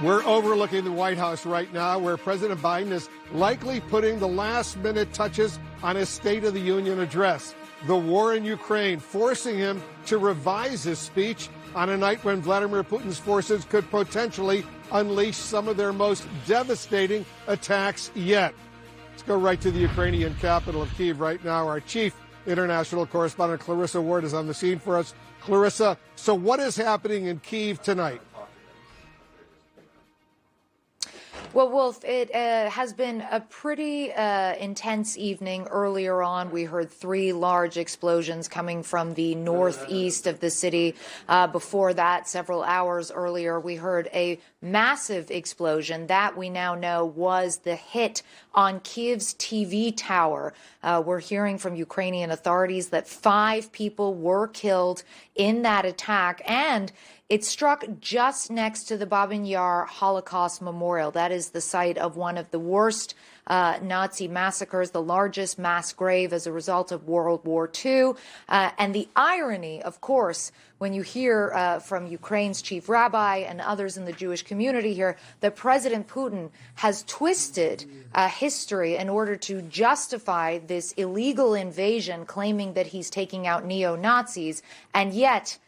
We're overlooking the White House right now, where President Biden is likely putting the last-minute touches on his State of the Union address. The war in Ukraine forcing him to revise his speech on a night when Vladimir Putin's forces could potentially unleash some of their most devastating attacks yet. Let's go right to the Ukrainian capital of Kyiv right now. Our chief international correspondent, Clarissa Ward, is on the scene for us. Clarissa, so what is happening in Kyiv tonight? Well, Wolf, it has been a pretty intense evening. Earlier on, we heard 3 large explosions coming from the northeast of the city. Before that, several hours earlier, we heard a massive explosion that we now know was the hit on Kyiv's TV tower. We're hearing from Ukrainian authorities that 5 people were killed in that attack, and it struck just next to the Babin Yar Holocaust Memorial. That is the site of one of the worst Nazi massacres, the largest mass grave as a result of World War II. And the irony, of course, when you hear from Ukraine's chief rabbi and others in the Jewish community here, that President Putin has twisted history in order to justify this illegal invasion, claiming that he's taking out neo-Nazis, and yet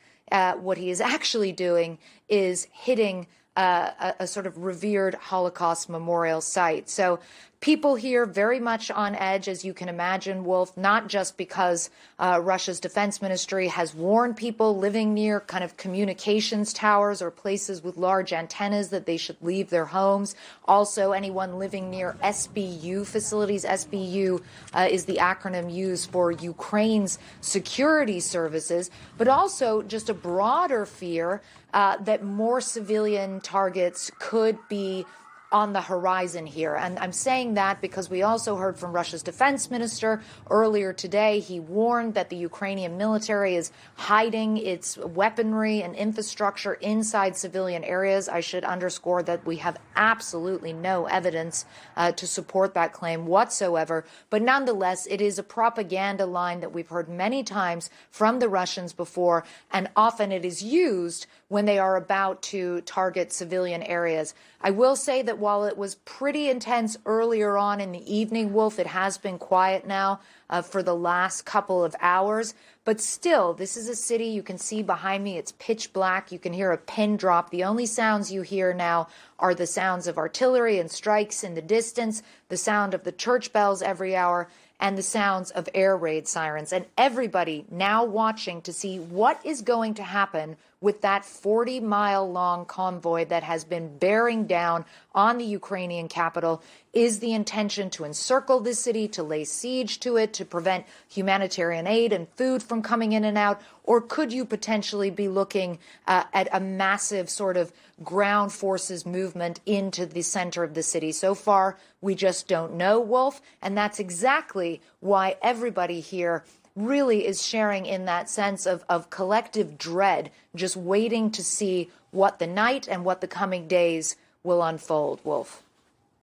what he is actually doing is hitting a sort of revered Holocaust memorial site. So people here very much on edge, as you can imagine, Wolf, not just because Russia's defense ministry has warned people living near kind of communications towers or places with large antennas that they should leave their homes. Also, anyone living near SBU facilities. SBU is the acronym used for Ukraine's security services, but also just a broader fear that more civilian targets could be on the horizon here. And I'm saying that because we also heard from Russia's defense minister earlier today. He warned that the Ukrainian military is hiding its weaponry and infrastructure inside civilian areas. I should underscore that we have absolutely no evidence to support that claim whatsoever. But nonetheless, it is a propaganda line that we've heard many times from the Russians before, and often it is used when they are about to target civilian areas. I will say that while it was pretty intense earlier on in the evening, Wolf, it has been quiet now for the last couple of hours. But still, this is a city. You can see behind me, it's pitch black. You can hear a pin drop. The only sounds you hear now are the sounds of artillery and strikes in the distance, the sound of the church bells every hour, and the sounds of air raid sirens. And everybody now watching to see what is going to happen with that 40-mile-long convoy that has been bearing down on the Ukrainian capital. Is the intention to encircle this city, to lay siege to it, to prevent humanitarian aid and food from coming in and out? Or could you potentially be looking at a massive sort of ground forces movement into the center of the city? So far, we just don't know, Wolf, and that's exactly why everybody here really is sharing in that sense of collective dread, just waiting to see what the night and what the coming days will unfold, Wolf.